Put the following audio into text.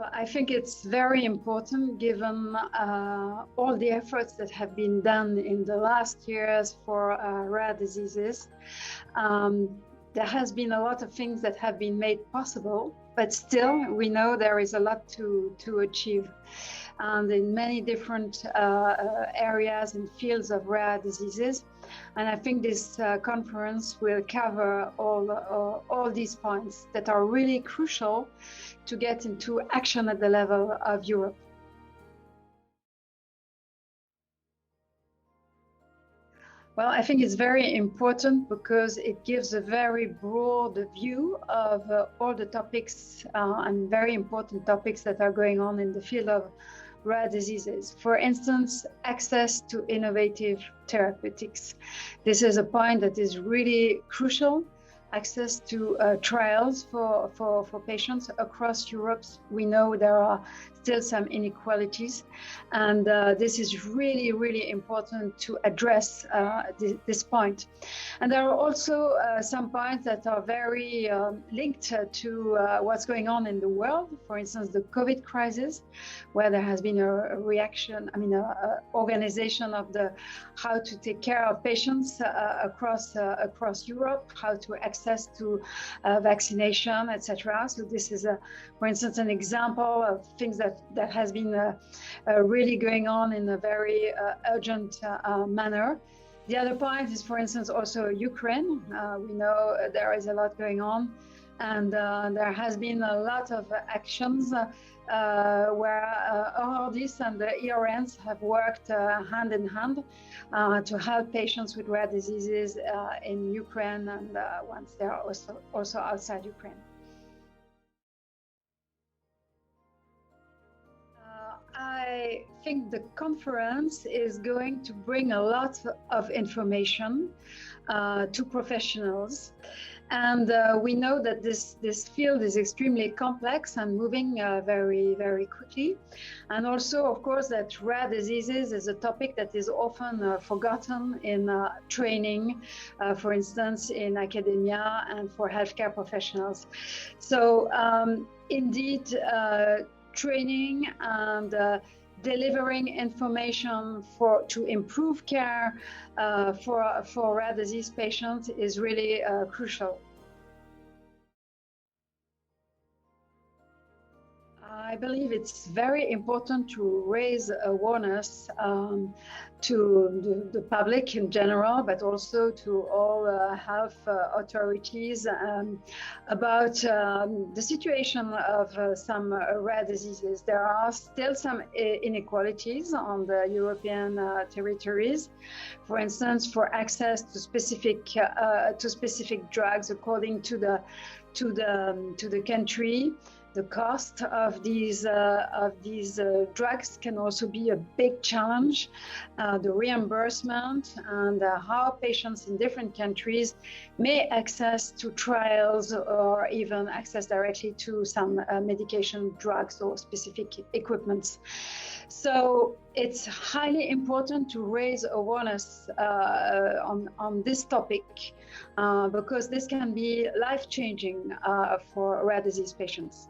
Well, I think it's very important given all the efforts that have been done in the last years for rare diseases. There has been a lot of things that have been made possible, but still we know there is a lot to achieve. And in many different areas and fields of rare diseases. And I think this conference will cover all these points that are really crucial to get into action at the level of Europe. Well, I think it's very important because it gives a very broad view of all the topics and very important topics that are going on in the field of rare diseases. For instance, access to innovative therapeutics. This is a point that is really crucial. Access to trials for patients across Europe. We know there are still some inequalities, and this is really, really important to address this point. And there are also some points that are very linked to what's going on in the world. For instance, the COVID crisis, where there has been a reaction, organization of how to take care of patients across Europe, how to access to vaccination, etc. So this is, for instance, an example of things that has been really going on in a very urgent manner. The other point is, for instance, also Ukraine. We know there is a lot going on, and there has been a lot of actions where ECRDs and the ERNs have worked hand in hand to help patients with rare diseases in Ukraine and once they are also outside Ukraine. I think the conference is going to bring a lot of information to professionals. And we know that this field is extremely complex and moving very, very quickly. And also, of course, that rare diseases is a topic that is often forgotten in training, for instance, in academia and for healthcare professionals. So indeed, training and delivering information to improve care for rare disease patients is really crucial. I believe it's very important to raise awareness to the public in general, but also to all health authorities about the situation of some rare diseases. There are still some inequalities on the European territories. For instance, for access to specific drugs according to the country. The cost of these drugs can also be a big challenge. The reimbursement and how patients in different countries may access to trials or even access directly to some medication, drugs, or specific equipments. So it's highly important to raise awareness on this topic because this can be life-changing for rare disease patients.